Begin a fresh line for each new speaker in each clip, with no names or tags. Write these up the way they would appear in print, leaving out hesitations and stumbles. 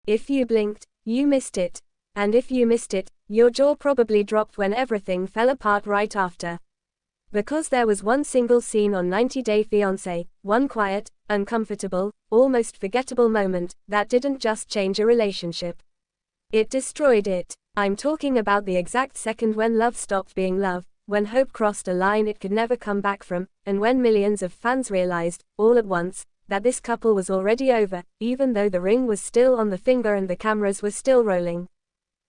If you blinked, you missed it. And if you missed it, your jaw probably dropped when everything fell apart right after. Because there was one single scene on 90 Day Fiancé, one quiet, uncomfortable, almost forgettable moment, that didn't just change a relationship. It destroyed it. I'm talking about the exact second when love stopped being love, when hope crossed a line it could never come back from, and when millions of fans realized, all at once, that this couple was already over, even though the ring was still on the finger and the cameras were still rolling.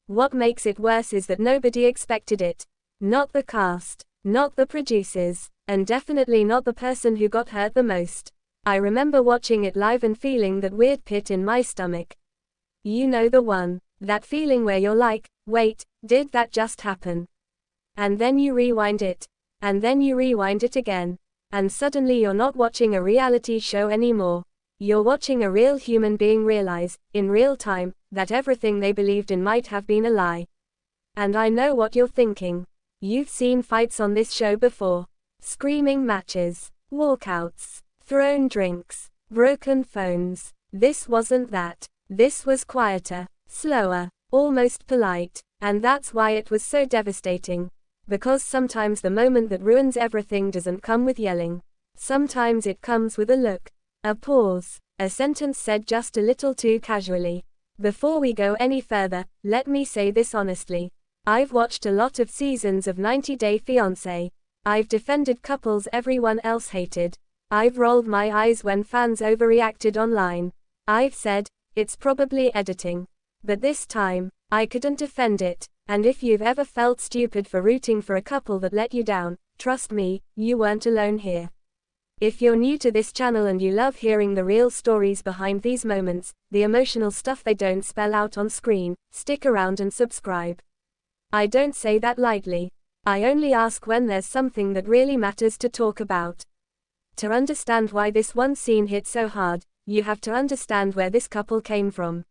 What makes it worse is that nobody expected it. Not the cast, not the producers, and definitely not the person who got hurt the most. I remember watching it live and feeling that weird pit in my stomach. You know the one. That feeling where you're like, wait, did that just happen? And then you rewind it. And then you rewind it again. And suddenly you're not watching a reality show anymore. You're watching a real human being realize, in real time, that everything they believed in might have been a lie. And I know what you're thinking. You've seen fights on this show before. Screaming matches, walkouts, thrown drinks, broken phones. This wasn't that. This was quieter, slower, almost polite. And that's why it was so devastating. Because sometimes the moment that ruins everything doesn't come with yelling. Sometimes it comes with a look, a pause, a sentence said just a little too casually. Before we go any further, let me say this honestly. I've watched a lot of seasons of 90 Day Fiancé. I've defended couples everyone else hated. I've rolled my eyes when fans overreacted online. I've said, it's probably editing. But this time, I couldn't defend it. And if you've ever felt stupid for rooting for a couple that let you down, trust me, you weren't alone here. If you're new to this channel and you love hearing the real stories behind these moments, the emotional stuff they don't spell out on screen, stick around and subscribe. I don't say that lightly. I only ask when there's something that really matters to talk about. To understand why this one scene hit so hard, you have to understand where this couple came from.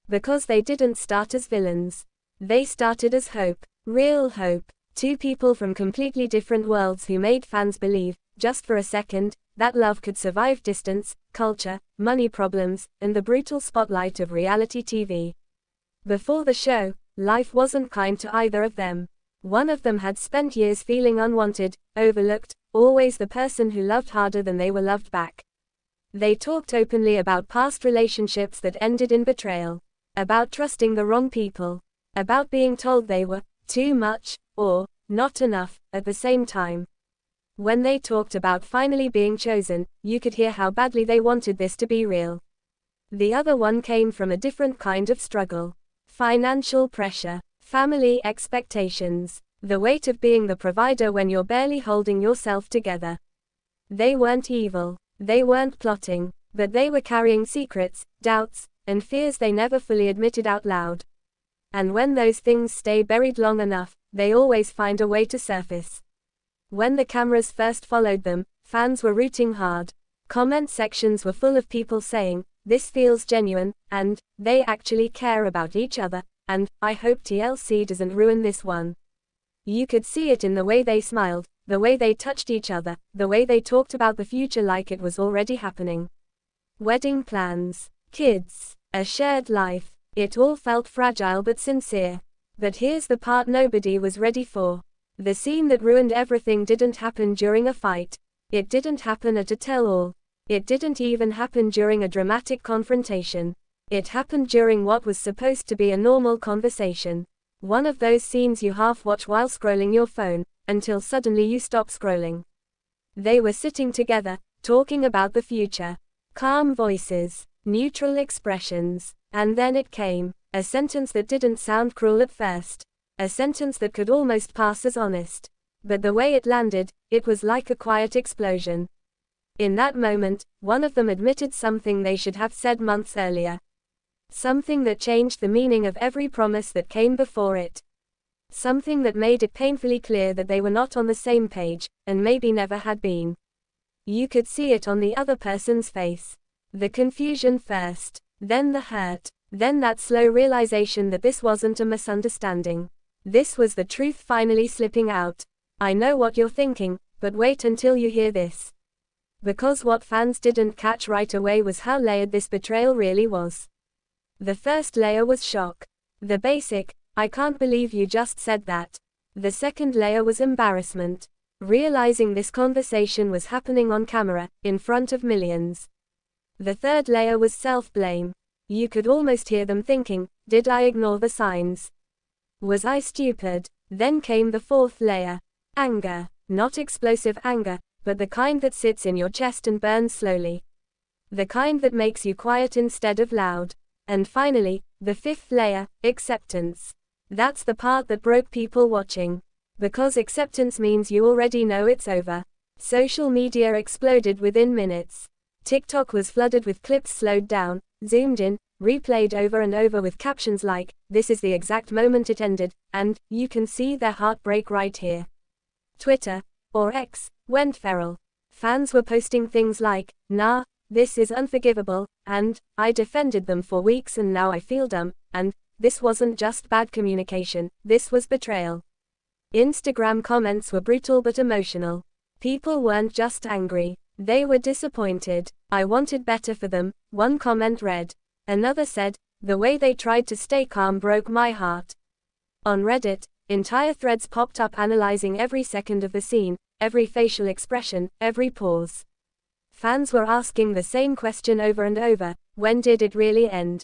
Because they didn't start as villains. They started as hope, real hope. Two people from completely different worlds who made fans believe, just for a second, that love could survive distance, culture, money problems, and the brutal spotlight of reality TV. Before the show, life wasn't kind to either of them. One of them had spent years feeling unwanted, overlooked, always the person who loved harder than they were loved back. They talked openly about past relationships that ended in betrayal, about trusting the wrong people, about being told they were too much, or not enough, at the same time. When they talked about finally being chosen, you could hear how badly they wanted this to be real. The other one came from a different kind of struggle. Financial pressure, family expectations, the weight of being the provider when you're barely holding yourself together. They weren't evil, they weren't plotting, but they were carrying secrets, doubts, and fears they never fully admitted out loud. And when those things stay buried long enough, they always find a way to surface. When the cameras first followed them, fans were rooting hard. Comment sections were full of people saying, "This feels genuine," and "They actually care about each other," and "I hope TLC doesn't ruin this one." You could see it in the way they smiled, the way they touched each other, the way they talked about the future like it was already happening. Wedding plans, kids, a shared life. It all felt fragile but sincere. But here's the part nobody was ready for. The scene that ruined everything didn't happen during a fight. It didn't happen at a tell-all. It didn't even happen during a dramatic confrontation. It happened during what was supposed to be a normal conversation. One of those scenes you half-watch while scrolling your phone, until suddenly you stop scrolling. They were sitting together, talking about the future. Calm voices, neutral expressions. And then it came, a sentence that didn't sound cruel at first. A sentence that could almost pass as honest. But the way it landed, it was like a quiet explosion. In that moment, one of them admitted something they should have said months earlier. Something that changed the meaning of every promise that came before it. Something that made it painfully clear that they were not on the same page, and maybe never had been. You could see it on the other person's face. The confusion first. Then the hurt, then that slow realization that this wasn't a misunderstanding. This was the truth finally slipping out. I know what you're thinking, but wait until you hear this. Because what fans didn't catch right away was how layered this betrayal really was. The first layer was shock. The basic, I can't believe you just said that. The second layer was embarrassment. Realizing this conversation was happening on camera, in front of millions. The third layer was self-blame. You could almost hear them thinking, did I ignore the signs? Was I stupid? Then came the fourth layer. Anger. Not explosive anger, but the kind that sits in your chest and burns slowly. The kind that makes you quiet instead of loud. And finally, the fifth layer, acceptance. That's the part that broke people watching. Because acceptance means you already know it's over. Social media exploded within minutes. TikTok was flooded with clips slowed down, zoomed in, replayed over and over with captions like, "This is the exact moment it ended," and "You can see their heartbreak right here." Twitter, or X, went feral. Fans were posting things like, "Nah, this is unforgivable," and "I defended them for weeks and now I feel dumb," and "This wasn't just bad communication, this was betrayal." Instagram comments were brutal but emotional. People weren't just angry. They were disappointed. "I wanted better for them," one comment read. Another said, "The way they tried to stay calm broke my heart." On Reddit, entire threads popped up analyzing every second of the scene, every facial expression, every pause. Fans were asking the same question over and over, when did it really end?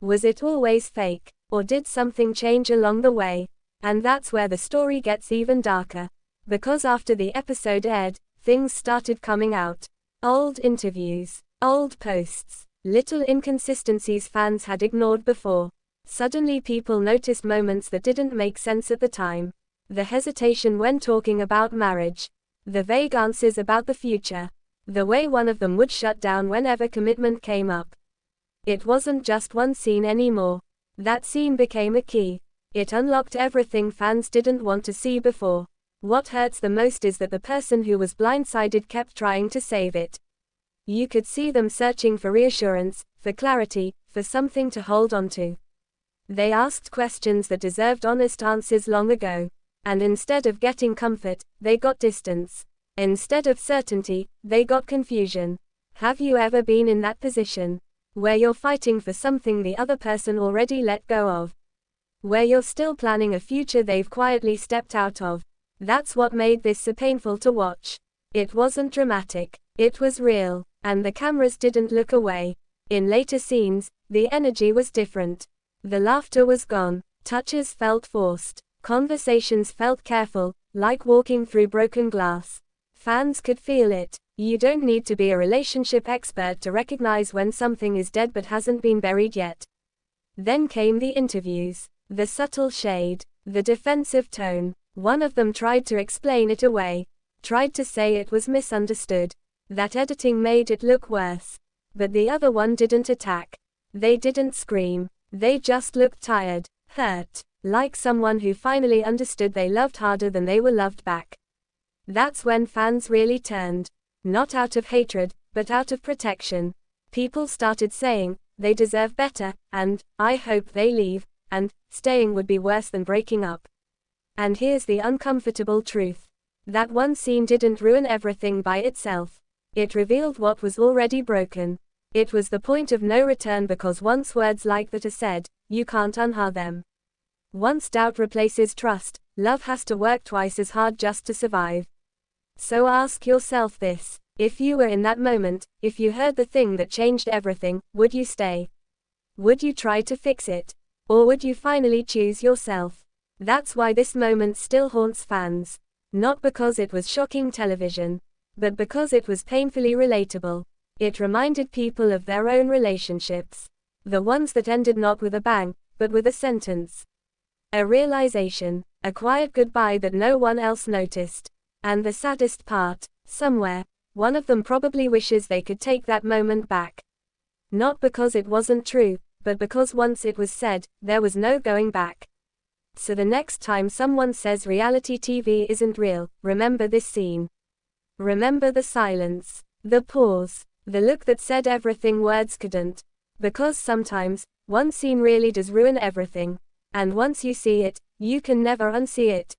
Was it always fake? Or did something change along the way? And that's where the story gets even darker. Because after the episode aired, things started coming out. Old interviews, old posts, little inconsistencies fans had ignored before. Suddenly people noticed moments that didn't make sense at the time. The hesitation when talking about marriage. The vague answers about the future. The way one of them would shut down whenever commitment came up. It wasn't just one scene anymore. That scene became a key. It unlocked everything fans didn't want to see before. What hurts the most is that the person who was blindsided kept trying to save it. You could see them searching for reassurance, for clarity, for something to hold on to. They asked questions that deserved honest answers long ago. And instead of getting comfort, they got distance. Instead of certainty, they got confusion. Have you ever been in that position? Where you're fighting for something the other person already let go of? Where you're still planning a future they've quietly stepped out of? That's what made this so painful to watch. It wasn't dramatic. It was real. And the cameras didn't look away. In later scenes, the energy was different. The laughter was gone. Touches felt forced. Conversations felt careful, like walking through broken glass. Fans could feel it. You don't need to be a relationship expert to recognize when something is dead but hasn't been buried yet. Then came the interviews. The subtle shade. The defensive tone. One of them tried to explain it away. Tried to say it was misunderstood. That editing made it look worse. But the other one didn't attack. They didn't scream. They just looked tired, hurt, like someone who finally understood they loved harder than they were loved back. That's when fans really turned. Not out of hatred, but out of protection. People started saying, "They deserve better," and "I hope they leave," and "Staying would be worse than breaking up." And here's the uncomfortable truth. That one scene didn't ruin everything by itself. It revealed what was already broken. It was the point of no return because once words like that are said, you can't unsay them. Once doubt replaces trust, love has to work twice as hard just to survive. So ask yourself this. If you were in that moment, if you heard the thing that changed everything, would you stay? Would you try to fix it? Or would you finally choose yourself? That's why this moment still haunts fans. Not because it was shocking television, but because it was painfully relatable. It reminded people of their own relationships. The ones that ended not with a bang, but with a sentence. A realization, a quiet goodbye that no one else noticed. And the saddest part, somewhere, one of them probably wishes they could take that moment back. Not because it wasn't true, but because once it was said, there was no going back. So the next time someone says reality TV isn't real, remember this scene. Remember the silence, the pause, the look that said everything words couldn't. Because sometimes, one scene really does ruin everything. And once you see it, you can never unsee it.